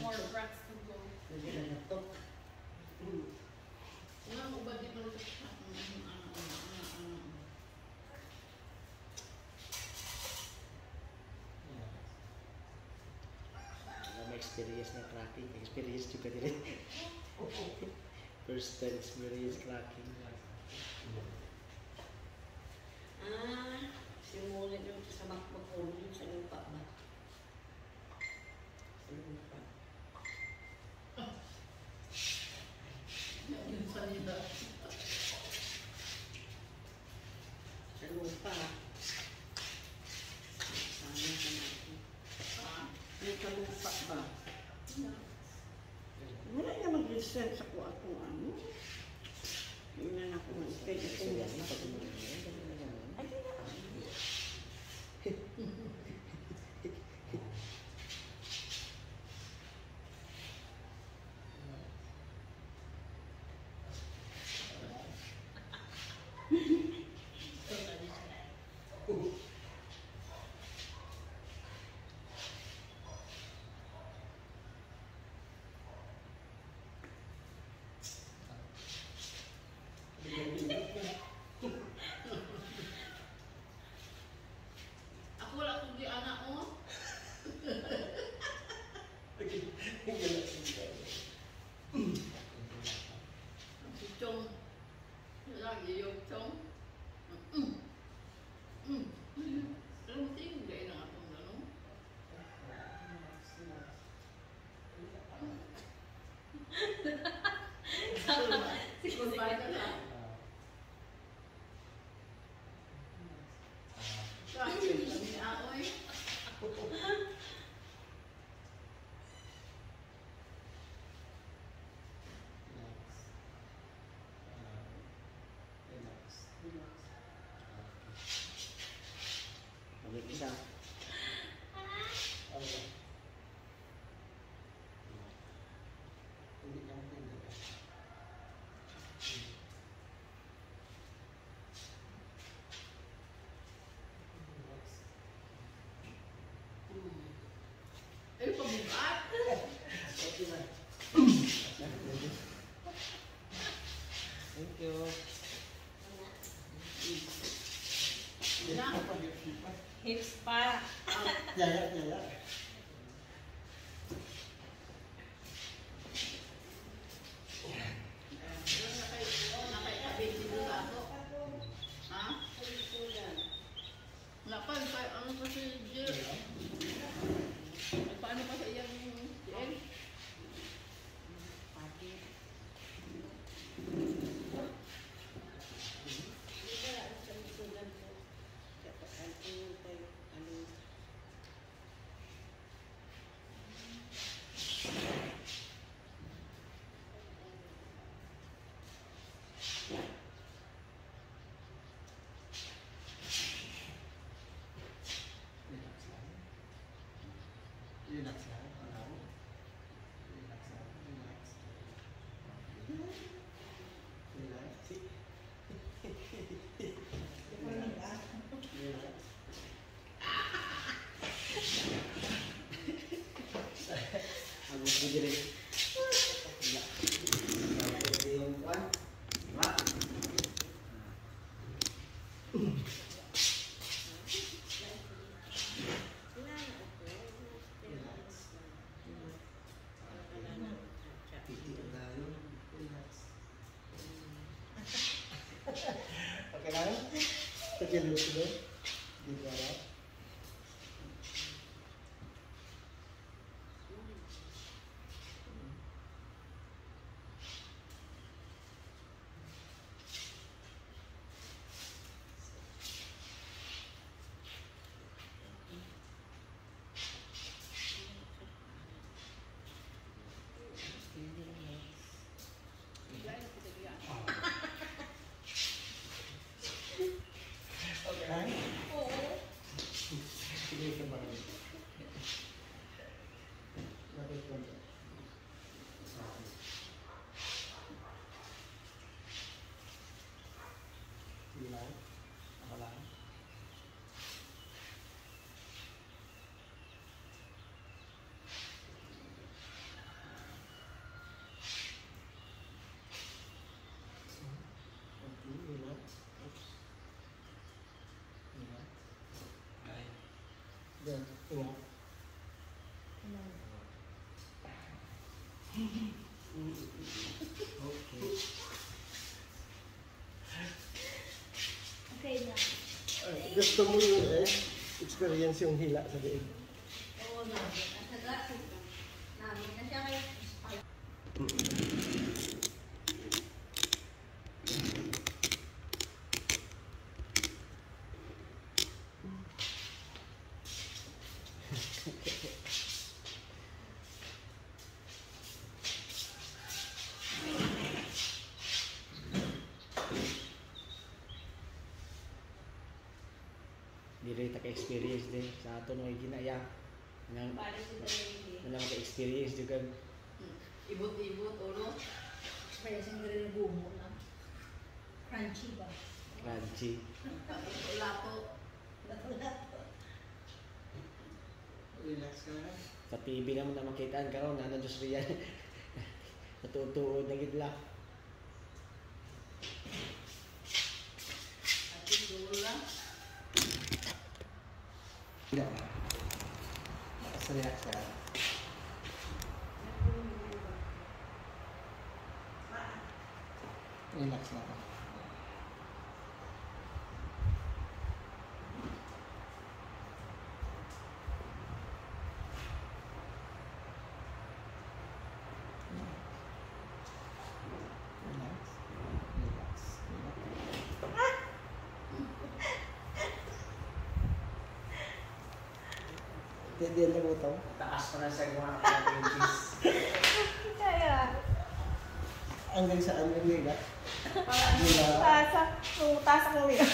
More rats to go. Experience na cracking, experience juga din. First time experience cracking. Simulan yung sa magpapulong yung sa lupa ba? Sa lupa. Yung salida. Sa lupa. Sana ka natin. Yung sa lupa ba? Wala na mag-research ako ano. Tingnan ako ng kaya Ako wala kong di anak mo. Si Chong. Lagi yung Chong. Alam mo tingin, gaya na akong gano'n. Siguro ba ka na? Kahit kami aoy. Balik isa. Eh, pambukat. Thank you. hips pa. Yaya. Ano pa si Jill? Paano pa sa iyang Jill? jealous mo? Di ba? Sige ka ba? Bakit ko? Sige lang. Ako lang. Okay, relax. Oops. Relax. Then, relax. Okay. Okay na. Gusto mo yung experience yung hila sa diin? Oo na. Nasaga. Namin na siya kayo. Di rin taka-experience din sa ato nung ginaya. Nang Balik sa dalawin. ka-experience juga. Ibot-ibot, ulo. Kaya siyang rin gumo na. Crunchy ba? Crunchy. Lato. Relax ka na. Sa TV naman na makitaan ka ron, nana Diyos riyan. Natutuod na gidla. Ating dulo lang. Tidak. Relax ka. Relax na ka. Relax. Relax. Hindi lang mo ito. Taas pa na sa mga inches. Kaya. Hanggang saan yung nila? Tasak ng nila.